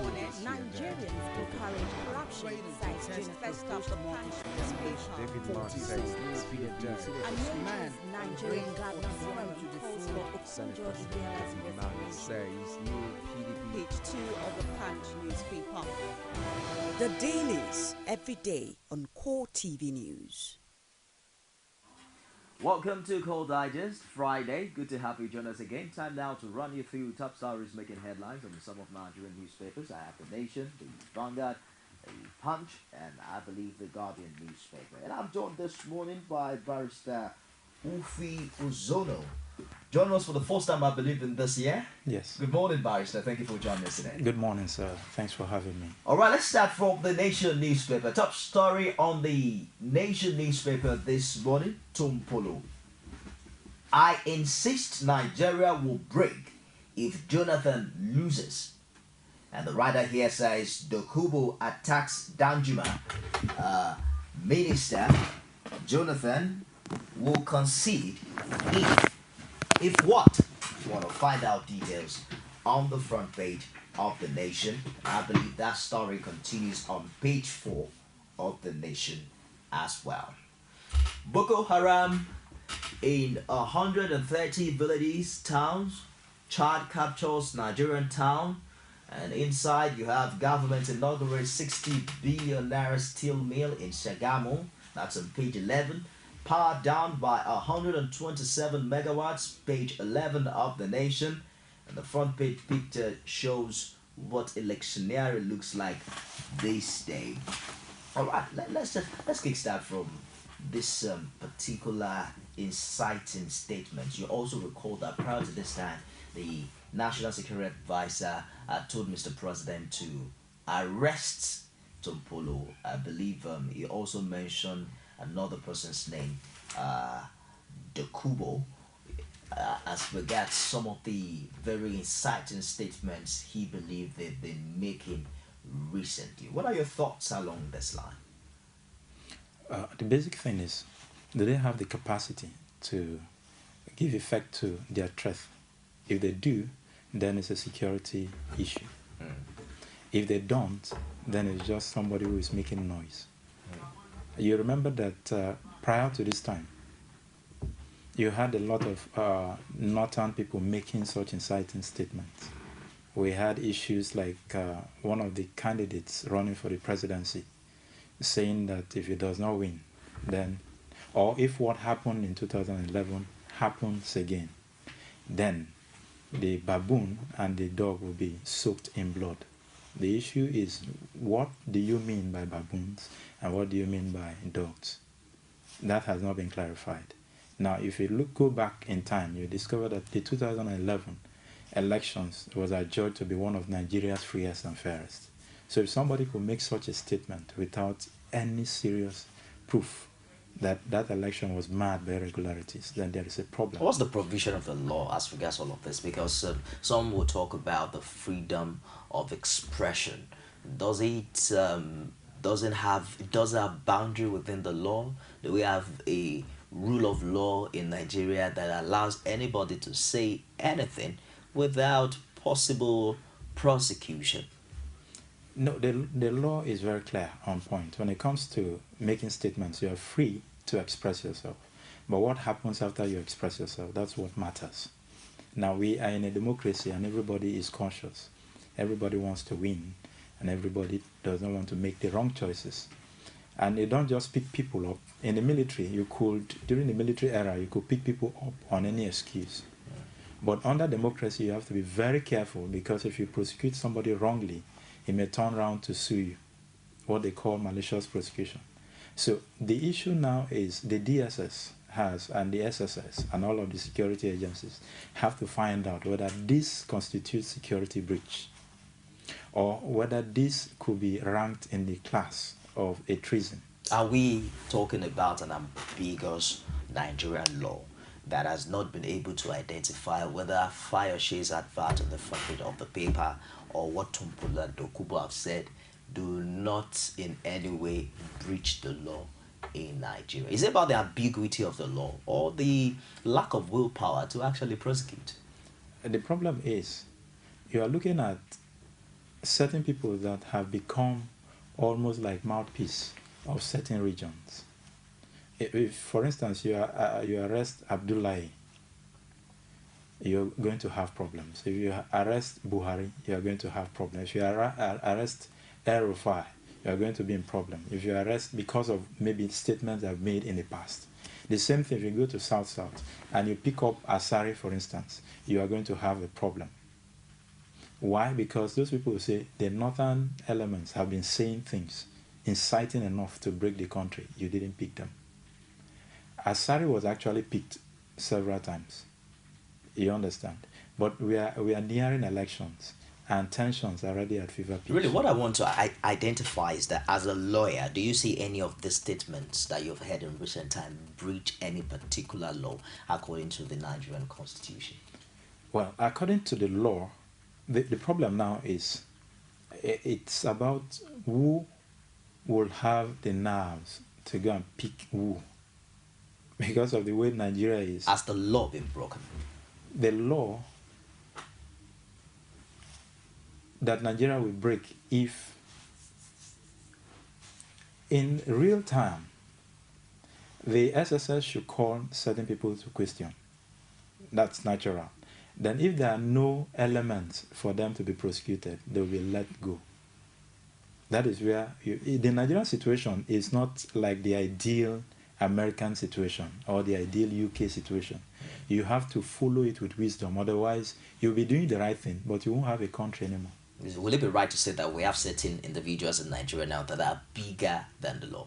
morning. Nigerians encourage corruption, cites June first of the punch newspaper. David Mark says America's Nigerian Governors Forum calls for Senator Okonjo Iweala's Man resignation. says new PDP. Page 2 of the punch newspaper. The dailies every day on Core TV News. Welcome to Core Digest Friday. Good to have you join us again. Time now to run you through top stories making headlines on some of Nigerian newspapers. I have The Nation, the Vanguard, the Punch, and I believe the Guardian newspaper. And I'm joined this morning by Barrister UZONO. Joining us for the first time, I believe, in this year. Yes. Good morning, Barrister. Thank you for joining us today. Good morning, sir. Thanks for having me. All right, let's start from the Nation newspaper. Top story on the Nation newspaper this morning, Tumpolo. I insist Nigeria will break if Jonathan loses. And the writer here says Dokubo attacks Danjuma. Minister Jonathan will concede if what? You want to find out details on the front page of the Nation. I believe that story continues on page 4 of the Nation as well. Boko Haram in 130 villages, towns. Chad captures Nigerian town. And inside you have government inaugurates 60 billion naira steel mill in Shagamu. That's on page 11. Power down by 127 megawatts, page 11 of the Nation. And the front page picture shows what electioneering looks like this day. All right, let's kickstart from this particular inciting statement. You also recall that prior to this time, the National Security Advisor told Mr. President to arrest Tumpolo. I believe he also mentioned another person's name, Dokubo, as regards some of the very inciting statements he believed they've been making recently. What are your thoughts along this line? The basic thing is, do they have the capacity to give effect to their threat? If they do, then it's a security issue. If they don't, then it's just somebody who is making noise. You remember that prior to this time, you had a lot of northern people making such inciting statements. We had issues like one of the candidates running for the presidency saying that if he does not win, then, or if what happened in 2011 happens again, then the baboon and the dog will be soaked in blood. The issue is, what do you mean by baboons and what do you mean by dogs? That has not been clarified. Now, if you go back in time, you discover that the 2011 elections was adjudged to be one of Nigeria's freest and fairest. So if somebody could make such a statement without any serious proof that that election was marred by irregularities, then there is a problem. What's the provision of the law as regards all of this? Because some will talk about the freedom of expression. Does it have boundary within the law? Do we have a rule of law in Nigeria that allows anybody to say anything without possible prosecution? No, the law is very clear on point. When it comes to making statements, you are free to express yourself. But what happens after you express yourself, that's what matters. Now, we are in a democracy and everybody is conscious. Everybody wants to win and everybody doesn't want to make the wrong choices. And you don't just pick people up. In the military, during the military era, you could pick people up on any excuse. But under democracy, you have to be very careful, because if you prosecute somebody wrongly, he may turn around to sue you, what they call malicious prosecution. So the issue now is the DSS and the SSS and all of the security agencies have to find out whether this constitutes security breach or whether this could be ranked in the class of a treason. Are we talking about an ambiguous Nigerian law that has not been able to identify whether Fayoshe's advert on the front page of the paper or what Tumpolo and Dokubo have said do not in any way breach the law in Nigeria? Is it about the ambiguity of the law or the lack of willpower to actually prosecute? The problem is you are looking at certain people that have become almost like mouthpiece of certain regions. If for instance, you arrest Abdullahi, you're going to have problems. If you arrest Buhari, you're going to have problems. If you arrest El-Rufai, you're going to be in problem. If you arrest because of maybe statements I've made in the past. The same thing if you go to South and you pick up Asari, for instance, you are going to have a problem. Why? Because those people will say the northern elements have been saying things, inciting enough to break the country. You didn't pick them. Asari was actually picked several times. You understand? But we are nearing elections, and tensions are already at fever pitch. Really, what I want to identify is that as a lawyer, do you see any of the statements that you've heard in recent time breach any particular law according to the Nigerian Constitution? Well, according to the law, the problem now is it's about who will have the nerves to go and pick who. Because of the way Nigeria is. Has the law been broken? The law that Nigeria will break if in real time the SSS should call certain people to question. That's natural. Then if there are no elements for them to be prosecuted, they will be let go. That is where the Nigerian situation is not like the ideal American situation or the ideal UK situation. You have to follow it with wisdom. Otherwise, you'll be doing the right thing, but you won't have a country anymore. Will it be right to say that we have certain individuals in Nigeria now that are bigger than the law?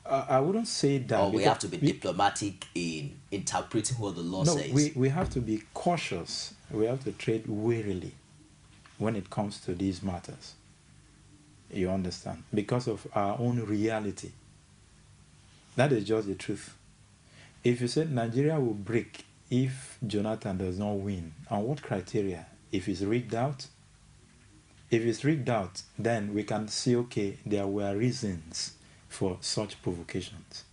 I wouldn't say that. Or we have to be diplomatic in interpreting what the law says? No, we have to be cautious. We have to tread warily when it comes to these matters. You understand? Because of our own reality. That is just the truth. If you said Nigeria will break if Jonathan does not win, on what criteria? If it's rigged out? If it's rigged out, then we can see, okay, there were reasons for such provocations.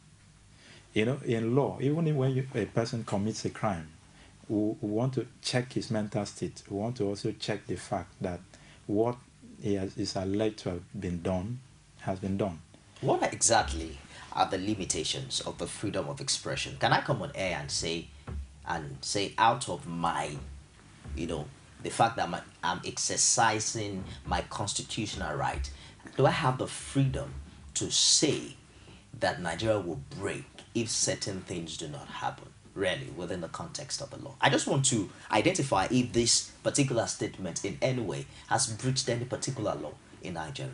You know, in law, even when a person commits a crime, we want to check his mental state. We want to also check the fact that what is alleged to have been done has been done. What exactly are the limitations of the freedom of expression? Can I come on air and say out of my, the fact that I'm exercising my constitutional right, do I have the freedom to say that Nigeria will break if certain things do not happen, really, within the context of the law? I just want to identify if this particular statement in any way has breached any particular law in Nigeria.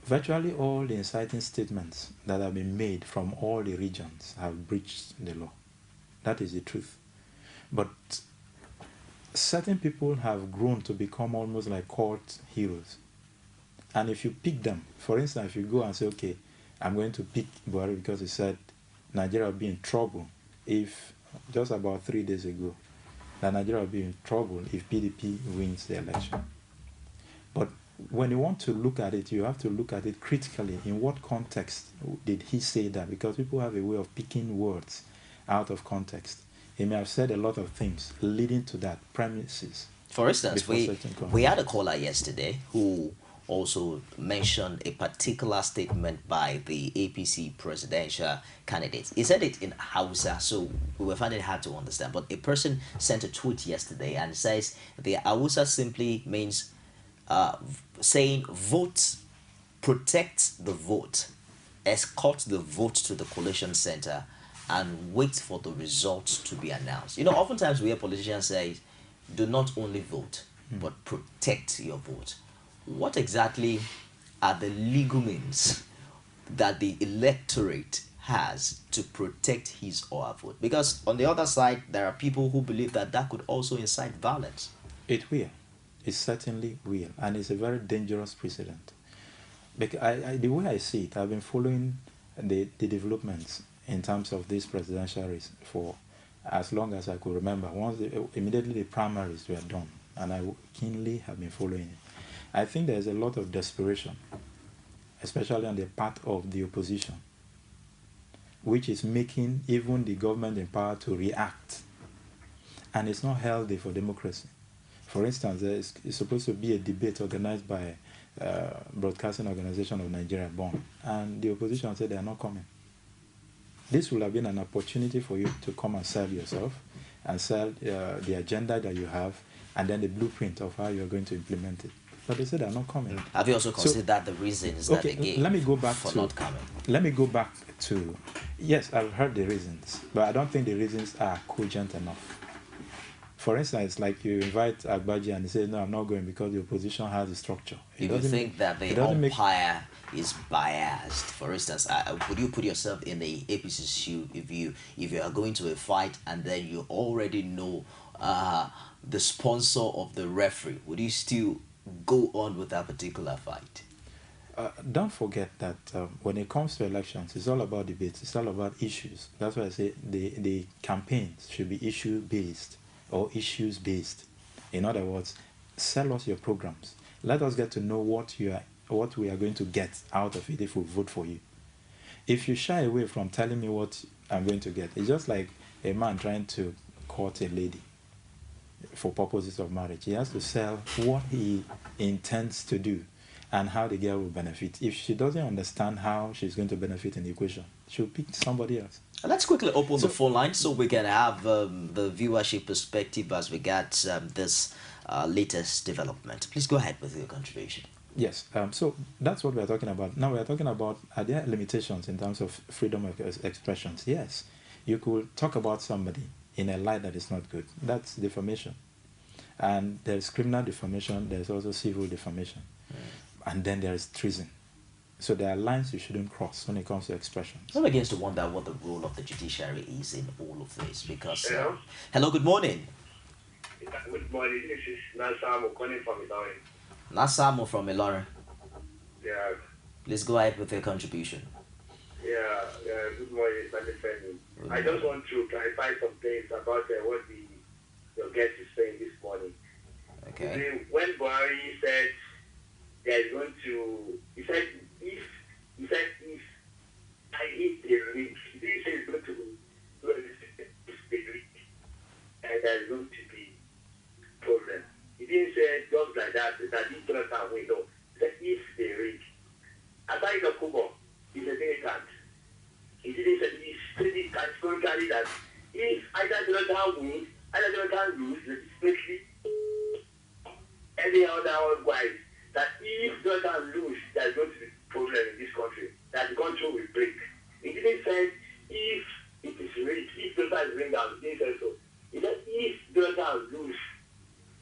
Virtually all the inciting statements that have been made from all the regions have breached the law. That is the truth. But certain people have grown to become almost like cult heroes. And if you pick them, for instance, if you go and say, okay, I'm going to pick Buhari because he said Nigeria will be in trouble if, just about 3 days ago, that Nigeria will be in trouble if PDP wins the election. But when you want to look at it, you have to look at it critically. In what context did he say that? Because people have a way of picking words out of context. He may have said a lot of things leading to that premises. For instance, we had a caller yesterday who also mentioned a particular statement by the APC presidential candidate. He said it in Hausa, so we were finding it hard to understand. But a person sent a tweet yesterday and says the Hausa simply means saying vote, protect the vote, escort the vote to the collation center, and wait for the results to be announced. Oftentimes we hear politicians say, do not only vote, but protect your vote. What exactly are the legal means that the electorate has to protect his or her vote? Because on the other side, there are people who believe that that could also incite violence. It will. It certainly will. And it's a very dangerous precedent. Because the way I see it, I've been following the developments in terms of this presidential race for as long as I could remember. Immediately the primaries were done, and I keenly have been following it. I think there's a lot of desperation, especially on the part of the opposition, which is making even the government in power to react. And it's not healthy for democracy. For instance, it's supposed to be a debate organized by Broadcasting Organization of Nigeria, BON, and the opposition said they are not coming. This will have been an opportunity for you to come and sell yourself and sell the agenda that you have and then the blueprint of how you're going to implement it. But they said they're not coming. Have you also considered the reasons that they gave let me go back for to, not coming? Let me go back to, yes, I've heard the reasons, but I don't think the reasons are cogent enough. For instance, like you invite Agbaji and he says, no, I'm not going because the opposition has a structure. If you think that the umpire is biased, for instance, would you put yourself in the APC's shoe if you are going to a fight and then you already know the sponsor of the referee, would you still go on with that particular fight? Don't forget that when it comes to elections, it's all about debates. It's all about issues. That's why I say the campaigns should be issue-based or issues-based. In other words, sell us your programs. Let us get to know what we are going to get out of it if we vote for you. If you shy away from telling me what I'm going to get, it's just like a man trying to court a lady for purposes of marriage. He has to sell what he intends to do and how the girl will benefit. If she doesn't understand how she's going to benefit in the equation, she'll pick somebody else. Let's quickly open the phone line so we can have the viewership perspective as we get this latest development. Please go ahead with your contribution. Yes, so that's what we're talking about. Now we're talking about, are there limitations in terms of freedom of expressions? Yes, you could talk about somebody in a light that is not good. That's defamation. And there's criminal defamation, there's also civil defamation. And then there is treason. So there are lines you shouldn't cross when it comes to expressions. I'm against to wonder what the role of the judiciary is in all of this because... hello, good morning. Good morning, this is Nasamo calling from Ilorin. Nasamo from Ilorin. Yeah. Please go ahead with your contribution. Yeah, good morning, Mr. Femi. I just want to clarify some things about what your guest is saying this morning. Okay. When Buhari said there's going to... He said if I hit the rig, he didn't say it's going to do anything the rig, and there's going to be problem. He didn't say just like that he cannot have win. No, he said if the rig. Aside the Kubo, he's a militant. He didn't say he said it categorically that if either Jonathan wins, either Jonathan loses, legitimately, any other wise, that if Jonathan loses, there's going to be problem in this country, that the country will break. He didn't say if it is rigged, if Jonathan is bring down, he didn't say so. He said if Jonathan loses,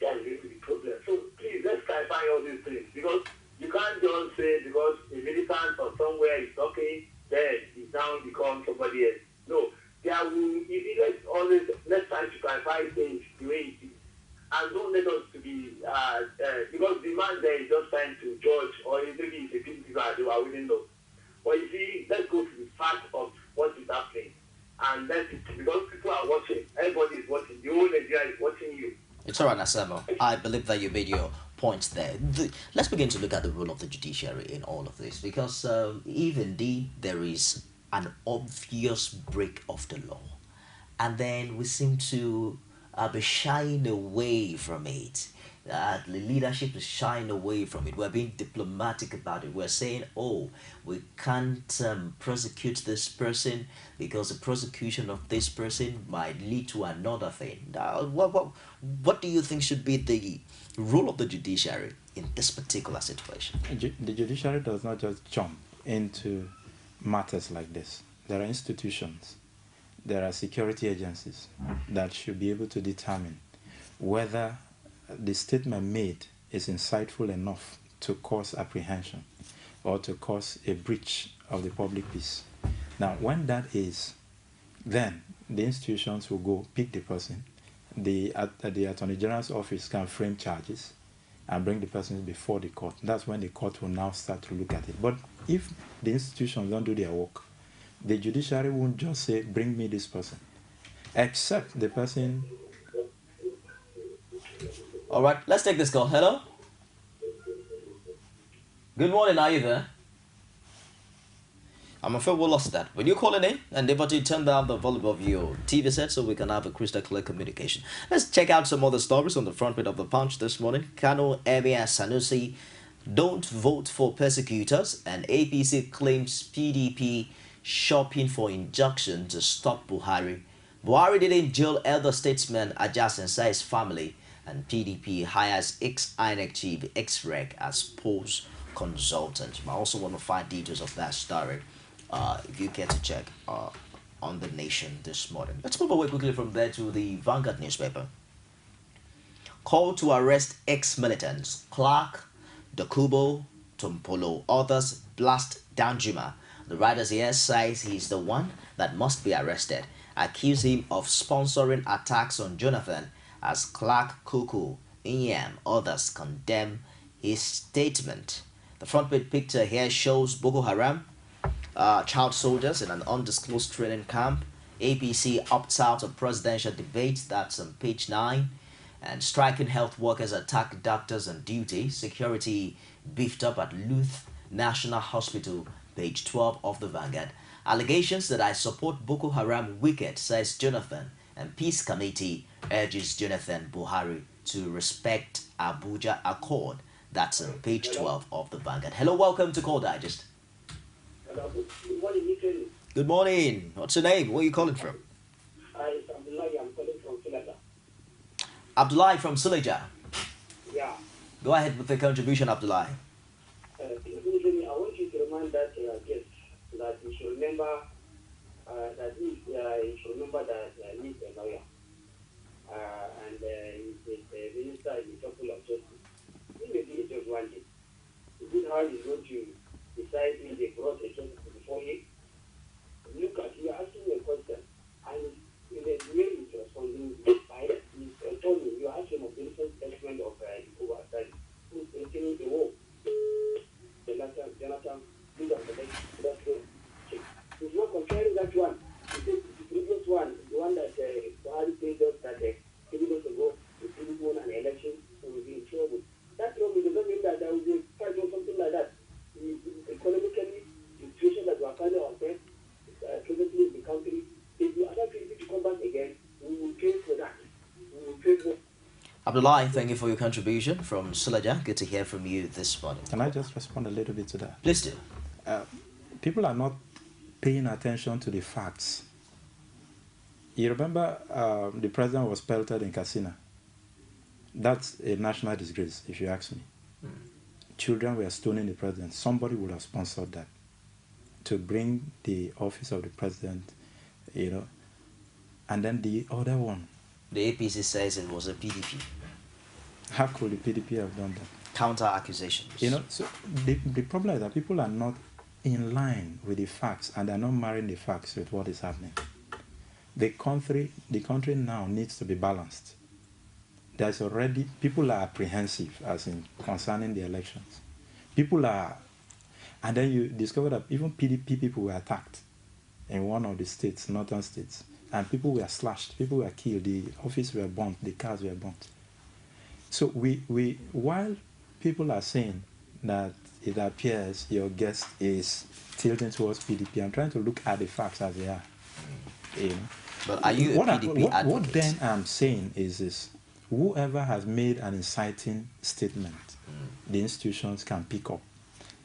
there's going to be problem. So please, let's clarify all these things, because you can't just say because a militant or somewhere is talking, then it now becomes somebody else. No, there will, let's try to clarify things the way it is. And don't let us to be, because the man there is just trying to judge, or maybe it's a people I wouldn't know. But you see, let's go to the fact of what is happening. And because people are watching, everybody is watching, the whole Nigeria is watching you. It's all right, Nasamo. I believe that you made your points there. Let's begin to look at the role of the judiciary in all of this, because if indeed there is an obvious break of the law, and then we seem to be shying away from it. The leadership is shying away from it. We're being diplomatic about it. We're saying, oh, we can't prosecute this person because the prosecution of this person might lead to another thing. What do you think should be the role of the judiciary in this particular situation? The judiciary does not just jump into matters like this. There are institutions, there are security agencies that should be able to determine whether the statement made is insightful enough to cause apprehension or to cause a breach of the public peace. Now, when that is, then the institutions will go pick the person. The Attorney General's office can frame charges and bring the person before the court. That's when the court will now start to look at it. But if the institutions don't do their work, the judiciary won't just say, bring me this person, except the person... All right, let's take this call. Hello? Good morning, are you there? I'm afraid we lost that. When you're calling in, endeavor to turn down the volume of your TV set so we can have a crystal clear communication. Let's check out some other stories on the front page of the Punch this morning. Kano area Sanusi, don't vote for persecutors, and APC claims PDP shopping for injunction to stop Buhari. Buhari didn't jail elder statesman Ajas Nsai's family, and PDP hires ex-INEC chief ex-reg as post consultant. I also want to find details of that story if you care to check on the Nation this morning. Let's move away quickly from there to the Vanguard newspaper. Call to arrest ex-militants Clark, Dokubo, Tumpolo, others blast Danjuma. The writers here says he's the one that must be arrested. Accuse him of sponsoring attacks on Jonathan as Clark, Kuku, Inyam, others condemn his statement. The front page picture here shows Boko Haram child soldiers in an undisclosed training camp. APC opts out of presidential debate, that's on page 9. And striking health workers attack doctors on duty. Security beefed up at Luth National Hospital, page 12 of the Vanguard. Allegations that I support Boko Haram wicked, says Jonathan, and Peace Committee urges Jonathan Buhari to respect Abuja Accord. That's on page 12 of the Vanguard. Hello, welcome to Call Digest. Hello, good morning, Nikhil. Good morning. What's your name? Where are you calling from? I'm calling from Canada. Abdullah from Suleja. Yeah. Go ahead with the contribution, Abdullah. I want you to remind that guest that you should remember that he's a lawyer. And he's a minister in the Council of Justice. He may be a judge one day. Is it how he's going to decide if they brought a case before him? Look at you asking me a question, and in the way he's responding, he's told me you asked him of the recent statement of that who's maintaining the war. Jonathan, he's not comparing that one. He said the previous one, the one that Buhari paid us that 3 days ago, if he won an election, he will be in trouble. That trouble doesn't mean that there will be a fight or something like that. Economically, the situation that we are finding ourselves presently in the country, if the other people to come back again, we will pay for that. We will pay for. Abdullah, thank you for your contribution from Suleja. Good to hear from you this morning. Can I just respond a little bit to that? Please do. People are not paying attention to the facts. You remember the president was pelted in Katsina. That's a national disgrace, if you ask me. Children were stoning the president. Somebody would have sponsored that to bring the office of the president, And then the other one. The APC says it was a PDP. How could the PDP have done that? Counter accusations. So the problem is that people are not in line with the facts, and they're not marrying the facts with what is happening. The country now needs to be balanced. There's already, people are apprehensive as in concerning the elections. And then you discover that even PDP people were attacked in one of the states, northern states, and people were slashed, people were killed, the office were burnt, the cars were burnt. So while people are saying that it appears your guest is tilting towards PDP, I'm trying to look at the facts as they are. But are you a PDP advocate? What then I'm saying is this: whoever has made an inciting statement, the institutions can pick up,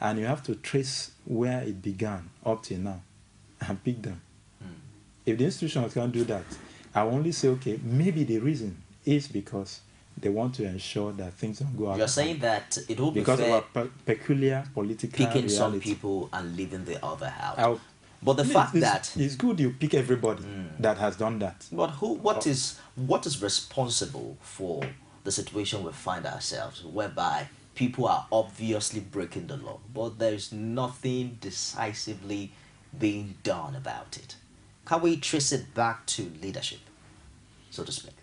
and you have to trace where it began up till now, and pick them. If the institutions can't do that, I only say, okay, maybe the reason is because they want to ensure that things don't go out. You're saying that it will be because fair of our peculiar political picking reality. some people and leaving the other out. But the fact it's, that it's good you pick everybody that has done that. But what is responsible for the situation we find ourselves, whereby people are obviously breaking the law, but there is nothing decisively being done about it? Can we trace it back to leadership, so to speak?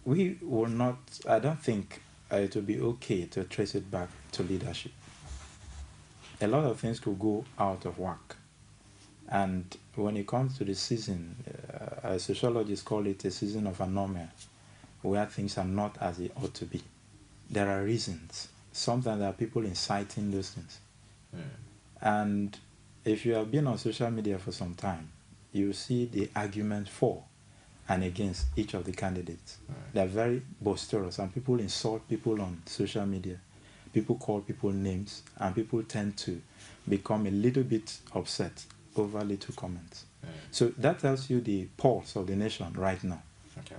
We will not. I don't think it will be okay to trace it back to leadership. A lot of things could go out of whack. And when it comes to the season, sociologists call it a season of anomia, where things are not as they ought to be. There are reasons. Sometimes there are people inciting those things. And if you have been on social media for some time, you see the argument for and against each of the candidates. They're very boisterous, and people insult people on social media. People call people names, and people tend to become a little bit upset over little comments. So that tells you the pulse of the nation right now. Okay.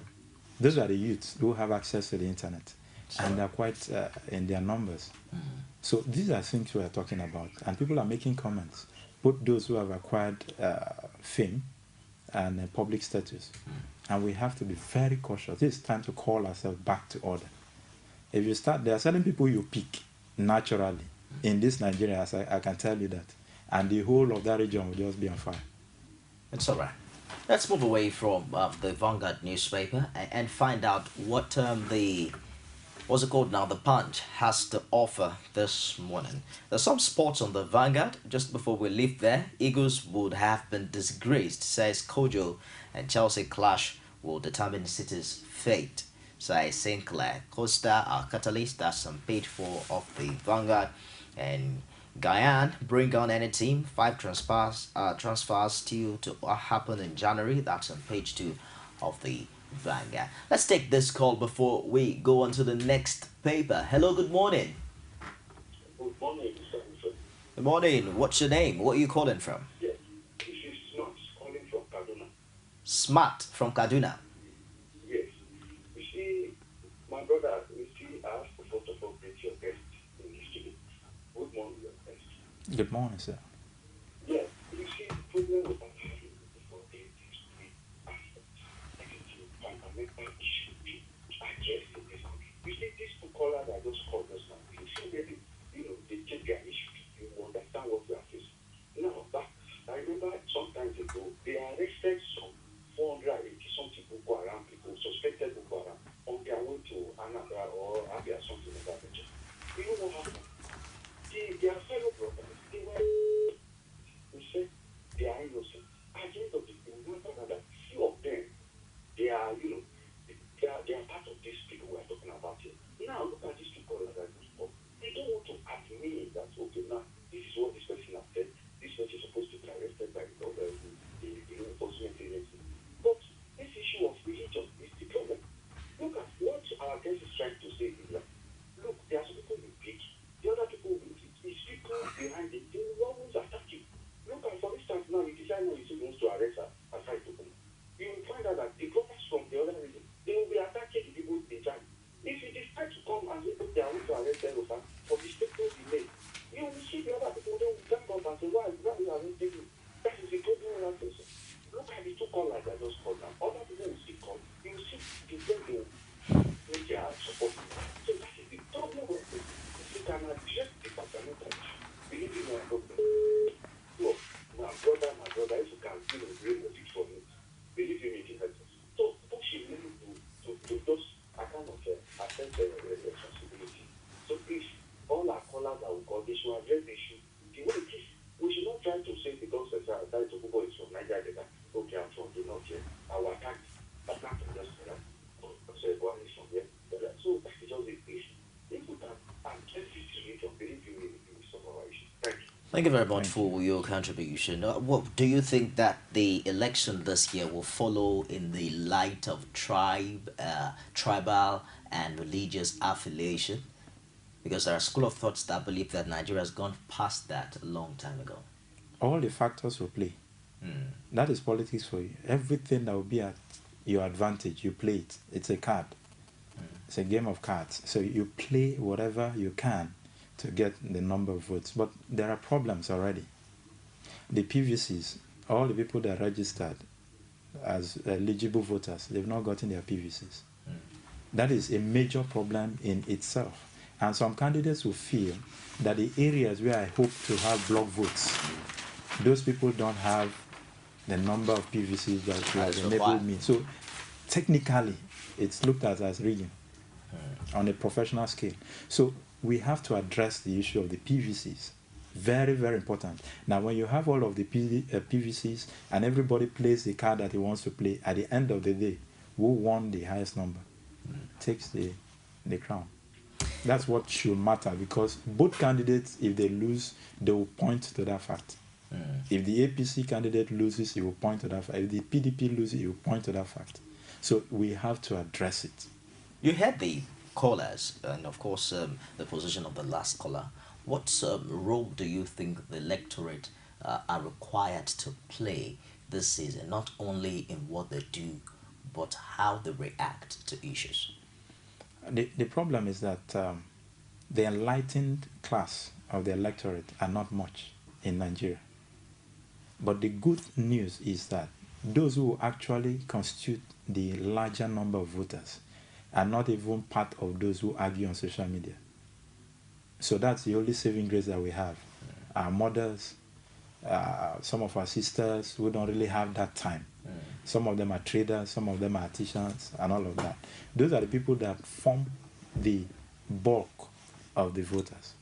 Those are the youths who have access to the internet, and they're quite in their numbers. So these are things we are talking about, and people are making comments, both those who have acquired fame and public status. And we have to be very cautious. It's time to call ourselves back to order. If you start, there are certain people you pick naturally in this Nigeria, as I can tell you that, and the whole of that region will just be on fire. It's all right. Let's move away from the Vanguard newspaper and find out what what's it called now, the Punch has to offer this morning. There's some sports on the Vanguard. Just before we leave there, Eagles would have been disgraced, says Kojo, and Chelsea clash will determine City's fate, says Sinclair. Costa are catalyst, that's on page 4 of the Vanguard. And Guyana, bring on any team. 5 transfers still to happen in January. That's on page 2 of the Vanguard. Let's take this call before we go on to the next paper. Hello, good morning. Good morning, sir. Good morning. What's your name? What are you calling from? Yes, this is not calling from Kaduna. Smart from Kaduna. Yes. You see, my brother, I have to first of all greet your guest in the studio. Good morning, your guest. Good morning, sir. Yes, you see, the problem with that before they aspects, fundamental issue be addressed in this country. You see, these two callers I just called just now, you see, they take their issue. You understand what we are facing. Now, I remember some time ago, they arrested some 480 something Boko Haram people, suspected Boko Haram, on their way to Anambra or Abia, something like that. You know what happened? Their fellow brothers, we said they are innocent. At the end of the day, we remember that few of them, they are part of these people we are talking about here. Now, look at these people that are good for. They don't want to admit that, okay, now, this is what this person has said. This person is supposed to be arrested by the enforcement agency. But this issue of religion is the problem. Look at what our guest is trying to say is that, look, there are some people you pick, the other people will pick. It's people behind it. They will always attack you. Look at, for instance, now you decide now you say you want to arrest her aside to come. You will find out that the brothers from the other region, they will be attacking the people they try. If you decide to come and say, look, they are going to arrest them for the statement you made, you will see the other people, they will jump up and say, why we are arresting you? That is the problem we are facing. Look at the two callers I just called now. Other people will see call. You will see the way they will make their support. So that is the problem we are facing. If you can address the fundamental issue, believe in my problem. Look, my brother, if you can remove it from me, believe in me, it helps us. So push him to those kind of assess responsibility. So please, all our callers that we call, they should address the issue the way it is. We should not try to say because Try to go is from Nigeria, okay, I'm from the north here. Our attack, that's not just say one is from here. So that is just the issue. If we can address this region, believe you me, it will solve our issue. Thank you. Thank you very much for your contribution. What do you think that the election this year will follow in the light of tribal and religious affiliation? Because there are school of thoughts that believe that Nigeria has gone past that a long time ago. All the factors will play. That is politics for you. Everything that will be at your advantage, you play it. It's a card. It's a game of cards. So you play whatever you can to get the number of votes. But there are problems already. The PVCs, all the people that are registered as eligible voters, they've not gotten their PVCs. That is a major problem in itself. And some candidates will feel that the areas where I hope to have block votes, those people don't have the number of PVCs that will enable me. So technically, it's looked at as rigging on a professional scale. So we have to address the issue of the PVCs. Very, very important. Now, when you have all of the PVCs and everybody plays the card that he wants to play, at the end of the day, who won the highest number takes the crown. That's what should matter, because both candidates, if they lose, they will point to that fact. If the APC candidate loses, he will point to that fact. If the PDP loses, he will point to that fact. So we have to address it. You had the callers, and of course, the position of the last caller. What role do you think the electorate are required to play this season, not only in what they do, but how they react to issues? The problem is that the enlightened class of the electorate are not much in Nigeria. But the good news is that those who actually constitute the larger number of voters are not even part of those who argue on social media. So that's the only saving grace that we have. Our mothers, some of our sisters who don't really have that time. Some of them are traders, some of them are artisans, and all of that. Those are the people that form the bulk of the voters.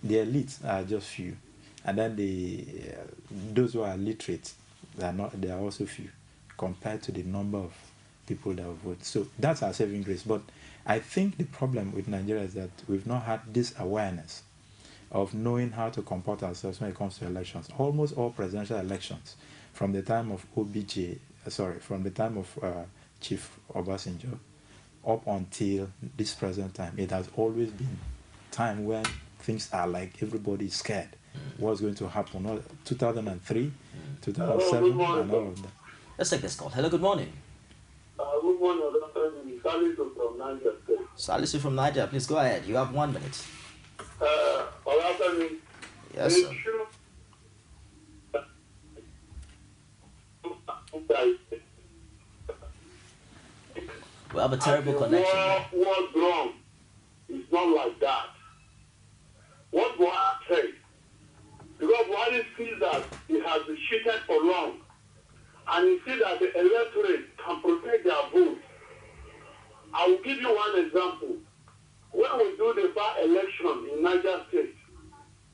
The elites are just few. And then those who are literate, they are also few compared to the number of people that vote. So that's our saving grace. But I think the problem with Nigeria is that we've not had this awareness of knowing how to comport ourselves when it comes to elections. Almost all presidential elections, from the time of from the time of Chief Obasanjo up until this present time, it has always been time when things are like everybody is scared. What's going to happen? 2003, 2007, and all of that. Let's take this call. Hello, good morning. Good morning, Dr. Salisu from Niger State. Salisu from Niger, please go ahead. You have 1 minute. Yes, sir. We have a terrible connection. What's wrong? It's not like that. What will I say? Because Buhari sees that he has been cheated for long, and he sees that the electorate can protect their vote. I will give you one example. When we do the by-election in Niger State,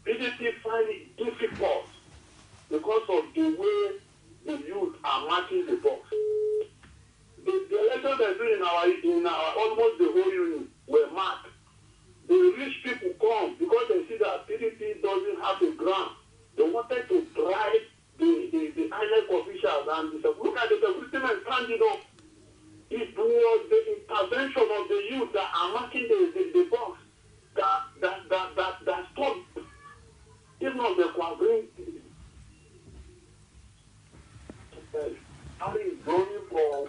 PDP find it difficult because of the way the youth are marking the box. The elections they're doing in our almost the whole unit were marked. The rich people come because they see that PDP doesn't have the ground. They wanted to drive the INEC officials and look at the security standing up. It was the intervention of the youth that are marking the box that stopped. If not, they could bring.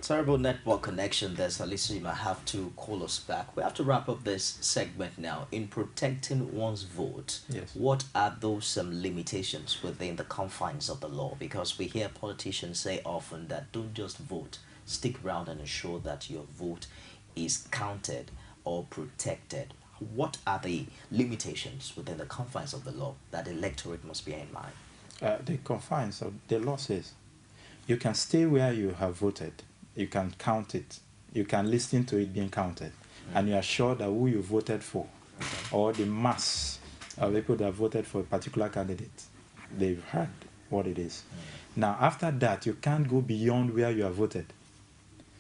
Terrible network connection there, Salisu. You might have to call us back. We have to wrap up this segment now. In protecting one's vote, yes, what are those limitations within the confines of the law? Because we hear politicians say often that don't just vote, stick around and ensure that your vote is counted or protected. What are the limitations within the confines of the law that the electorate must bear in mind? The confines of the law says you can stay where you have voted, you can count it, you can listen to it being counted, and you are sure that who you voted for, or the mass of people that voted for a particular candidate, they've heard what it is. Now, after that, you can't go beyond where you have voted.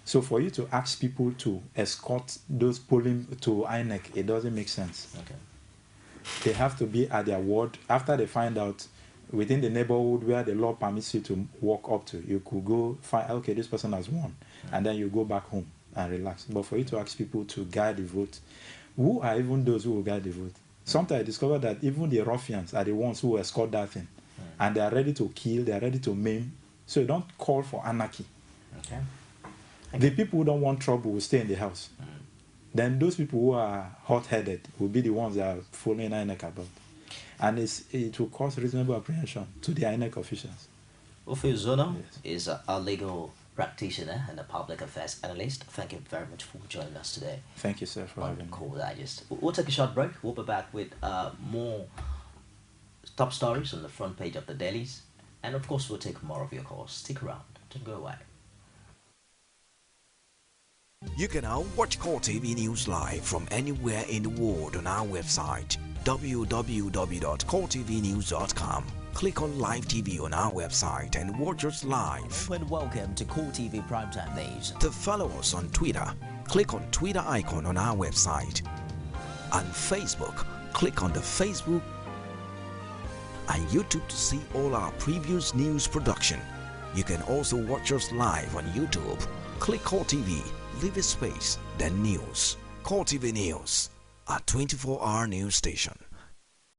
So for you to ask people to escort those polling to INEC, it doesn't make sense. Okay. They have to be at their ward. After they find out within the neighborhood where the law permits you to walk up to, you could go find, okay, this person has won, and then you go back home and relax. But for you to ask people to guide the vote, who are even those who will guide the vote? Sometimes I discover that even the ruffians are the ones who escort that thing, and they are ready to kill, they are ready to maim. So you don't call for anarchy. Okay. The people who don't want trouble will stay in the house. Then those people who are hot-headed will be the ones that are following INEC about. And it will cause reasonable apprehension to the INEC officials. UZONO Yes. is a legal practitioner and a public affairs analyst. Thank you very much for joining us today. Thank you, sir, for on having me. Call Digest. We'll take a short break. We'll be back with more top stories on the front page of the dailies. And of course, we'll take more of your calls. Stick around. Don't go away. You can now watch Core TV News live from anywhere in the world on our website www.coretvnews.com. Click on Live TV on our website and watch us live. And welcome to Core TV Primetime News. To follow us on Twitter, click on Twitter icon on our website. On Facebook, click on the Facebook and YouTube to see all our previous news production. You can also watch us live on YouTube. Click Core TV, leave a space, then News. Core TV News, a 24-hour news station.